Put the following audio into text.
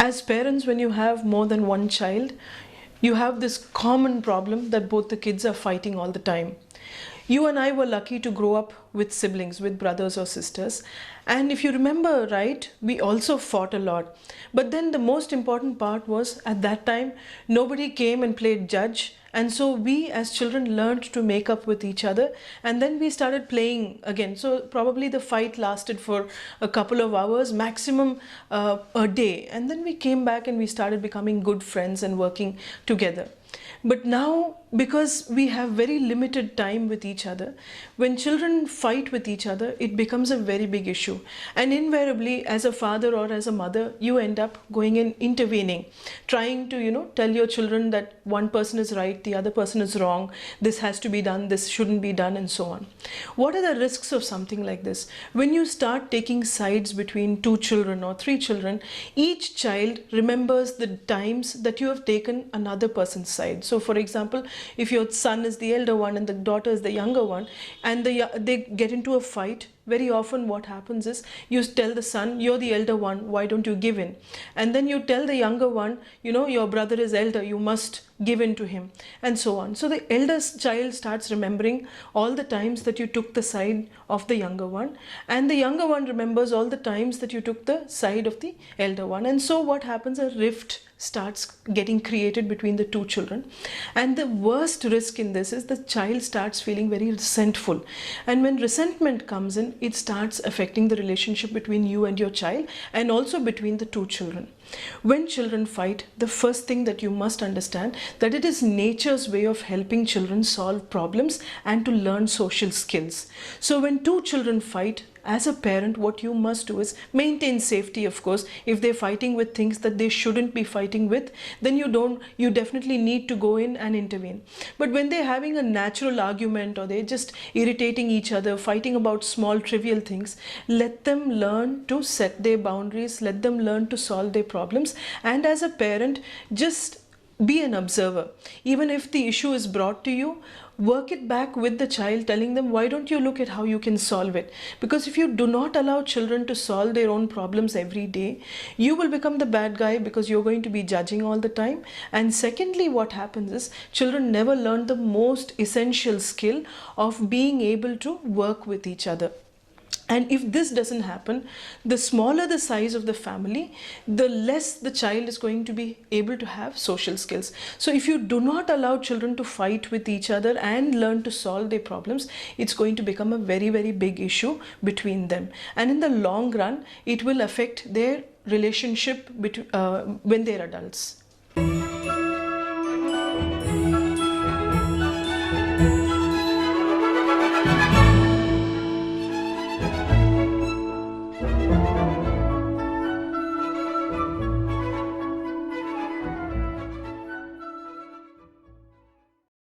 As parents, when you have more than one child, you have this common problem that both the kids are fighting all the time. You and I were lucky to grow up with siblings, with brothers or sisters. And if you remember right, we also fought a lot. But then the most important part was, at that time, nobody came and played judge. And so we as children learned to make up with each other, and then we started playing again. So probably the fight lasted for a couple of hours, maximum a day. And then we came back and we started becoming good friends and working together. But now, because we have very limited time with each other, when children fight with each other, it becomes a very big issue. And invariably, as a father or as a mother, you end up going in intervening, trying to, tell your children that one person is right, the other person is wrong, this has to be done, this shouldn't be done, and so on. What are the risks of something like this? When you start taking sides between two children or three children, each child remembers the times that you have taken another person's side. So for example, if your son is the elder one and the daughter is the younger one, and they get into a fight, very often what happens is you tell the son, you're the elder one, why don't you give in? And then you tell the younger one, your brother is elder, you must give in to him, and so on. So the eldest child starts remembering all the times that you took the side of the younger one, and the younger one remembers all the times that you took the side of the elder one. And so what happens, a rift starts getting created between the two children. And the worst risk in this is the child starts feeling very resentful. And when resentment comes in, it starts affecting the relationship between you and your child, and also between the two children. When children fight, the first thing that you must understand that it is nature's way of helping children solve problems and to learn social skills. So when two children fight, as a parent, what you must do is maintain safety, of course. If they're fighting with things that they shouldn't be fighting with, then you definitely need to go in and intervene. But when they're having a natural argument, or they're just irritating each other, fighting about small trivial things, let them learn to set their boundaries, let them learn to solve their problems. And as a parent, just be an observer. Even if the issue is brought to you, work it back with the child, telling them, why don't you look at how you can solve it? Because if you do not allow children to solve their own problems every day, you will become the bad guy, because you're going to be judging all the time. And secondly, what happens is children never learn the most essential skill of being able to work with each other. And if this doesn't happen, the smaller the size of the family, the less the child is going to be able to have social skills. So if you do not allow children to fight with each other and learn to solve their problems, it's going to become a very, very big issue between them. And in the long run, it will affect their relationship when they're adults.